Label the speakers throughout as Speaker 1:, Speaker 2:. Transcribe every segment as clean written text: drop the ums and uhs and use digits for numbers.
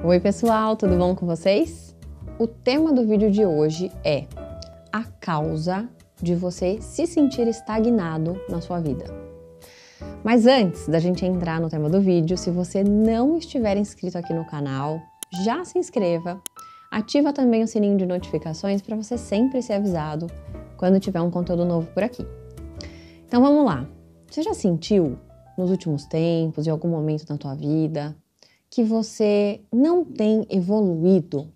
Speaker 1: Oi pessoal, tudo bom com vocês? O tema do vídeo de hoje é a causa de você se sentir estagnado na sua vida. Mas antes da gente entrar no tema do vídeo, se você não estiver inscrito aqui no canal, já se inscreva, ativa também o sininho de notificações para você sempre ser avisado quando tiver um conteúdo novo por aqui. Então vamos lá, você já sentiu nos últimos tempos, em algum momento da tua vida, que você não tem evoluído,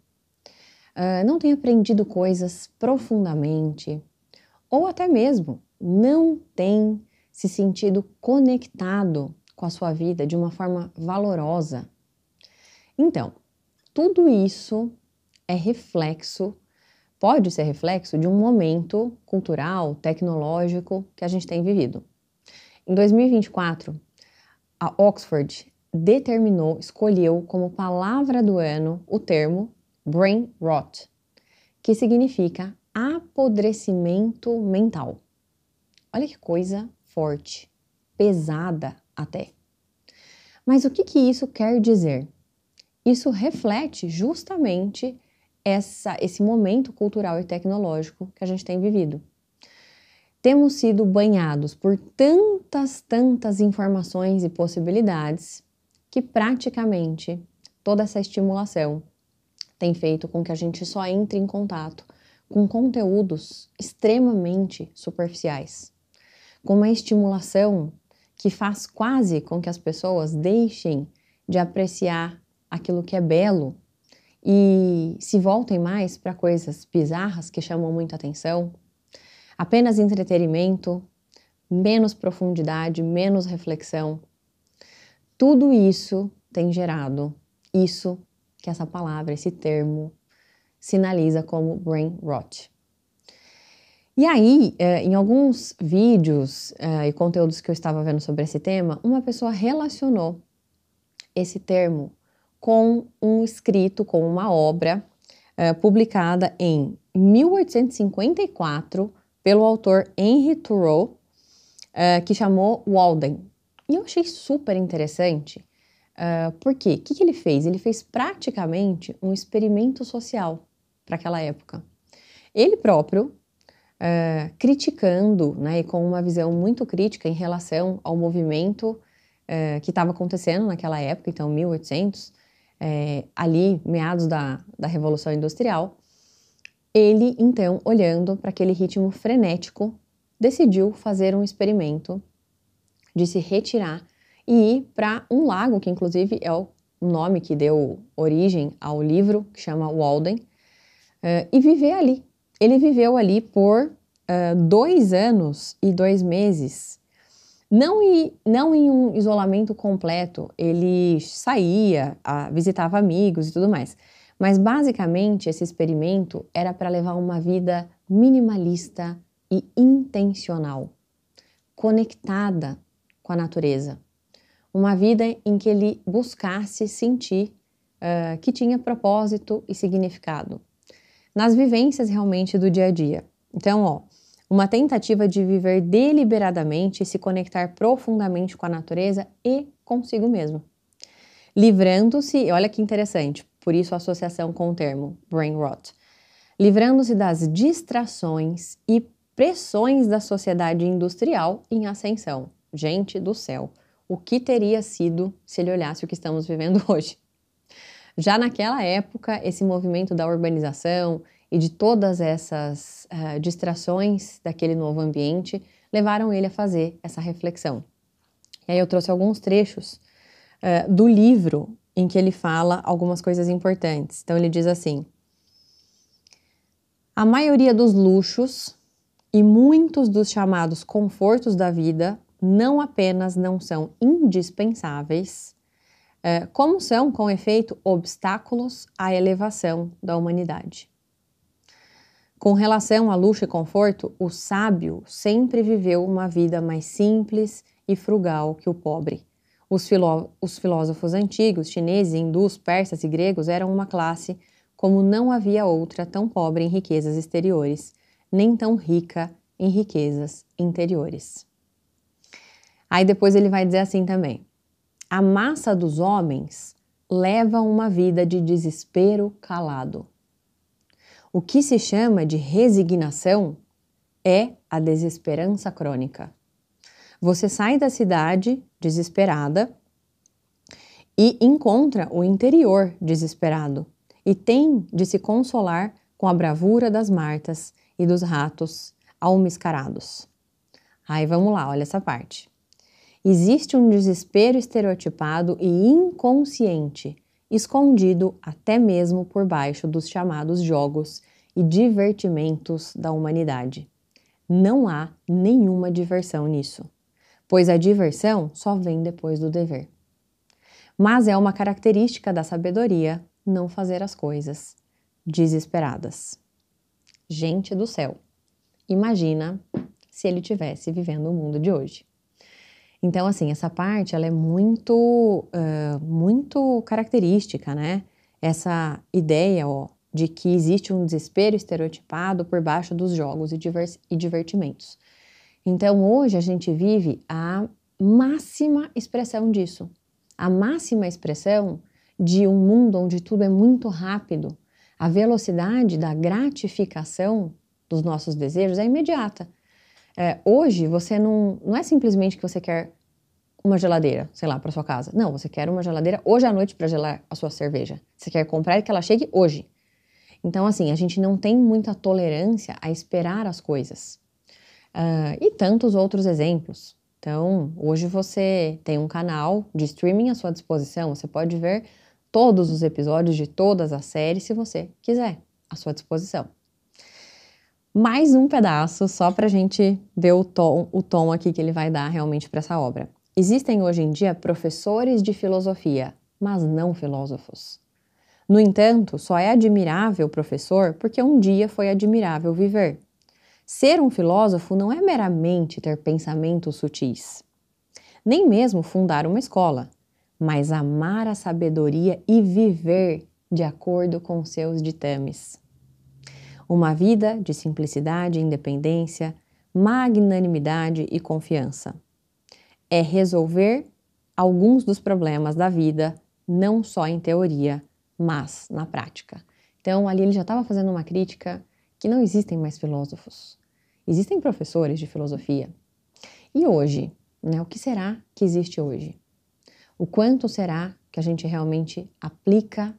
Speaker 1: não tem aprendido coisas profundamente, ou até mesmo não tem se sentido conectado com a sua vida de uma forma valorosa? Então, tudo isso é reflexo, pode ser reflexo de um momento cultural, tecnológico que a gente tem vivido. Em 2024, a Oxford escolheu como palavra do ano o termo brain rot, que significa apodrecimento mental. Olha que coisa forte, pesada até. Mas o que isso quer dizer? Isso reflete justamente esse momento cultural e tecnológico que a gente tem vivido. Temos sido banhados por tantas informações e possibilidades que praticamente toda essa estimulação tem feito com que a gente só entre em contato com conteúdos extremamente superficiais, com uma estimulação que faz quase com que as pessoas deixem de apreciar aquilo que é belo e se voltem mais para coisas bizarras que chamam muita atenção, apenas entretenimento, menos profundidade, menos reflexão. Tudo isso tem gerado isso que essa palavra, esse termo, sinaliza como brain rot. E aí, em alguns vídeos e conteúdos que eu estava vendo sobre esse tema, uma pessoa relacionou esse termo com um escrito, com uma obra publicada em 1854 pelo autor Henry Thoreau, que chamou Walden. E eu achei super interessante, porque o que ele fez? Ele fez praticamente um experimento social para aquela época. Ele próprio, criticando, né, e com uma visão muito crítica em relação ao movimento que estava acontecendo naquela época, então 1800, ali meados da Revolução Industrial, ele então, olhando para aquele ritmo frenético, decidiu fazer um experimento de se retirar e ir para um lago, que inclusive é o nome que deu origem ao livro, que chama Walden, e viver ali. Ele viveu ali por 2 anos e 2 meses. Não em um isolamento completo, ele saía, visitava amigos e tudo mais. Mas basicamente esse experimento era para levar uma vida minimalista e intencional, conectada com a natureza. Uma vida em que ele buscasse sentir que tinha propósito e significado nas vivências realmente do dia a dia. Então, uma tentativa de viver deliberadamente e se conectar profundamente com a natureza e consigo mesmo. Livrando-se, olha que interessante, por isso a associação com o termo brain rot, livrando-se das distrações e pressões da sociedade industrial em ascensão. Gente do céu, o que teria sido se ele olhasse o que estamos vivendo hoje? Já naquela época, esse movimento da urbanização e de todas essas distrações daquele novo ambiente levaram ele a fazer essa reflexão. E aí eu trouxe alguns trechos do livro em que ele fala algumas coisas importantes. Então ele diz assim: a maioria dos luxos e muitos dos chamados confortos da vida não apenas não são indispensáveis, como são, com efeito, obstáculos à elevação da humanidade. Com relação a luxo e conforto, o sábio sempre viveu uma vida mais simples e frugal que o pobre. Os filósofos antigos, chineses, hindus, persas e gregos eram uma classe como não havia outra tão pobre em riquezas exteriores, nem tão rica em riquezas interiores. Aí depois ele vai dizer assim também: a massa dos homens levam uma vida de desespero calado. O que se chama de resignação é a desesperança crônica. Você sai da cidade desesperada e encontra o interior desesperado e tem de se consolar com a bravura das martas e dos ratos almiscarados. Aí vamos lá, olha essa parte. Existe um desespero estereotipado e inconsciente, escondido até mesmo por baixo dos chamados jogos e divertimentos da humanidade. Não há nenhuma diversão nisso, pois a diversão só vem depois do dever. Mas é uma característica da sabedoria não fazer as coisas desesperadas. Gente do céu, imagina se ele estivesse vivendo o mundo de hoje. Então, assim, essa parte ela é muito característica, né? Essa ideia de que existe um desespero estereotipado por baixo dos jogos e divertimentos. Então, hoje a gente vive a máxima expressão disso. A máxima expressão de um mundo onde tudo é muito rápido. A velocidade da gratificação dos nossos desejos é imediata. Hoje, você não é simplesmente que você quer uma geladeira, sei lá, para sua casa. Não, você quer uma geladeira hoje à noite para gelar a sua cerveja. Você quer comprar e que ela chegue hoje. Então, assim, a gente não tem muita tolerância a esperar as coisas. E tantos outros exemplos. Então, hoje você tem um canal de streaming à sua disposição. Você pode ver todos os episódios de todas as séries, se você quiser, à sua disposição. Mais um pedaço, só para a gente ver o tom aqui que ele vai dar realmente para essa obra. Existem hoje em dia professores de filosofia, mas não filósofos. No entanto, só é admirável professor porque um dia foi admirável viver. Ser um filósofo não é meramente ter pensamentos sutis, nem mesmo fundar uma escola, mas amar a sabedoria e viver de acordo com seus ditames. Uma vida de simplicidade, independência, magnanimidade e confiança. É resolver alguns dos problemas da vida, não só em teoria, mas na prática. Então, ali ele já estava fazendo uma crítica que não existem mais filósofos. Existem professores de filosofia. E hoje, né, o que será que existe hoje? O quanto será que a gente realmente aplica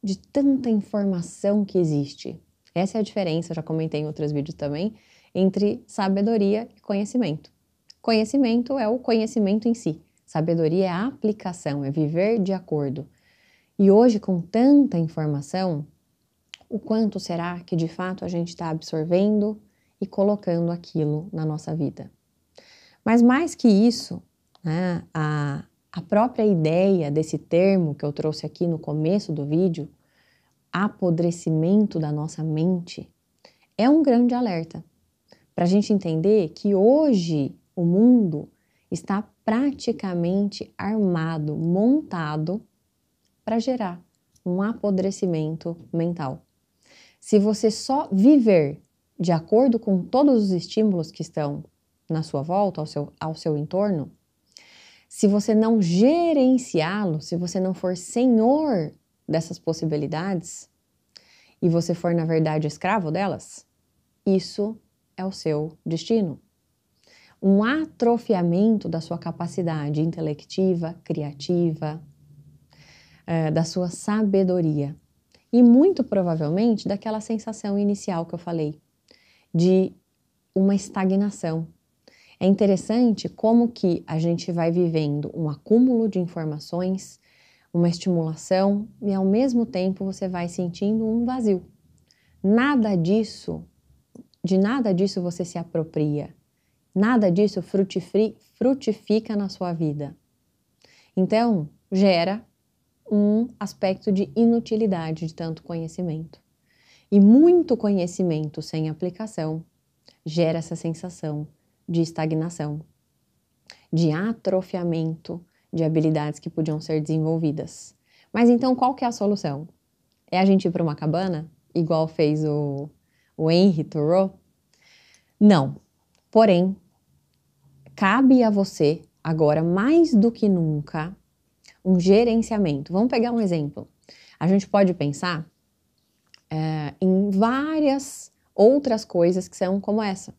Speaker 1: de tanta informação que existe? Essa é a diferença, já comentei em outros vídeos também, entre sabedoria e conhecimento. Conhecimento é o conhecimento em si. Sabedoria é a aplicação, é viver de acordo. E hoje, com tanta informação, o quanto será que de fato a gente está absorvendo e colocando aquilo na nossa vida? Mas mais que isso, né, a própria ideia desse termo que eu trouxe aqui no começo do vídeo, apodrecimento da nossa mente, é um grande alerta para a gente entender que hoje o mundo está praticamente armado, montado para gerar um apodrecimento mental. Se você só viver de acordo com todos os estímulos que estão na sua volta, ao seu entorno, se você não gerenciá-lo, se você não for senhor dessas possibilidades e você for, na verdade, escravo delas, isso é o seu destino. Um atrofiamento da sua capacidade intelectiva, criativa, da sua sabedoria e muito provavelmente daquela sensação inicial que eu falei, de uma estagnação. É interessante como que a gente vai vivendo um acúmulo de informações, uma estimulação e ao mesmo tempo você vai sentindo um vazio. De nada disso você se apropria, nada disso frutifica na sua vida. Então, gera um aspecto de inutilidade de tanto conhecimento. E muito conhecimento sem aplicação gera essa sensação de estagnação, de atrofiamento de habilidades que podiam ser desenvolvidas. Mas então qual que é a solução? É a gente ir para uma cabana, igual fez o Henry Thoreau? Não. Porém, cabe a você, agora mais do que nunca, um gerenciamento. Vamos pegar um exemplo. A gente pode pensar em várias outras coisas que são como essa.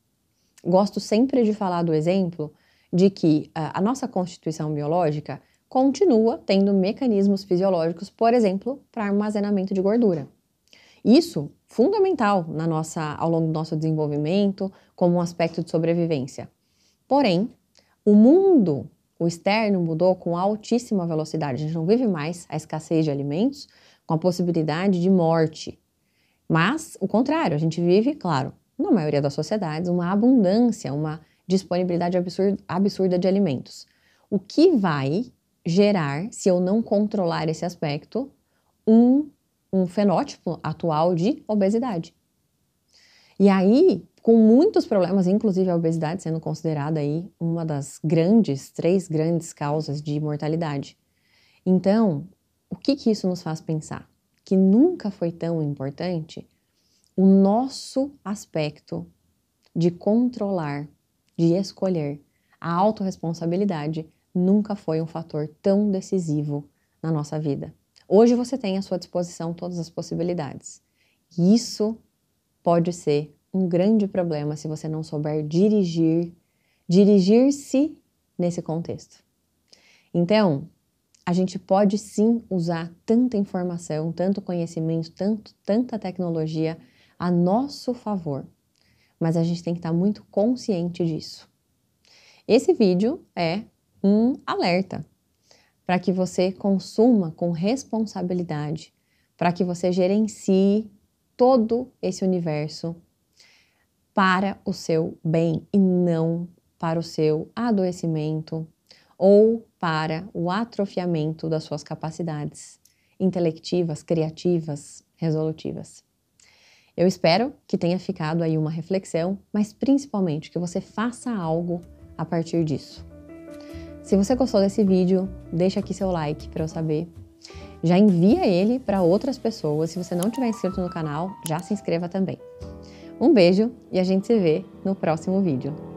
Speaker 1: Gosto sempre de falar do exemplo de que a nossa constituição biológica continua tendo mecanismos fisiológicos, por exemplo, para armazenamento de gordura. Isso fundamental ao longo do nosso desenvolvimento, como um aspecto de sobrevivência. Porém, o mundo, o externo, mudou com altíssima velocidade. A gente não vive mais a escassez de alimentos com a possibilidade de morte. Mas, o contrário, a gente vive, claro, na maioria das sociedades, uma abundância, uma disponibilidade absurda de alimentos. O que vai gerar, se eu não controlar esse aspecto, um fenótipo atual de obesidade. E aí, com muitos problemas, inclusive a obesidade sendo considerada aí uma das três grandes causas de mortalidade. Então, o que isso nos faz pensar? Que nunca foi tão importante o nosso aspecto de controlar, de escolher. A autorresponsabilidade nunca foi um fator tão decisivo na nossa vida. Hoje você tem à sua disposição todas as possibilidades. Isso pode ser um grande problema se você não souber dirigir-se nesse contexto. Então, a gente pode sim usar tanta informação, tanto conhecimento, tanta tecnologia a nosso favor, mas a gente tem que estar muito consciente disso. Esse vídeo é um alerta para que você consuma com responsabilidade, para que você gerencie todo esse universo para o seu bem e não para o seu adoecimento ou para o atrofiamento das suas capacidades intelectivas, criativas, resolutivas. Eu espero que tenha ficado aí uma reflexão, mas principalmente que você faça algo a partir disso. Se você gostou desse vídeo, deixa aqui seu like para eu saber. Já envia ele para outras pessoas. Se você não tiver inscrito no canal, já se inscreva também. Um beijo e a gente se vê no próximo vídeo.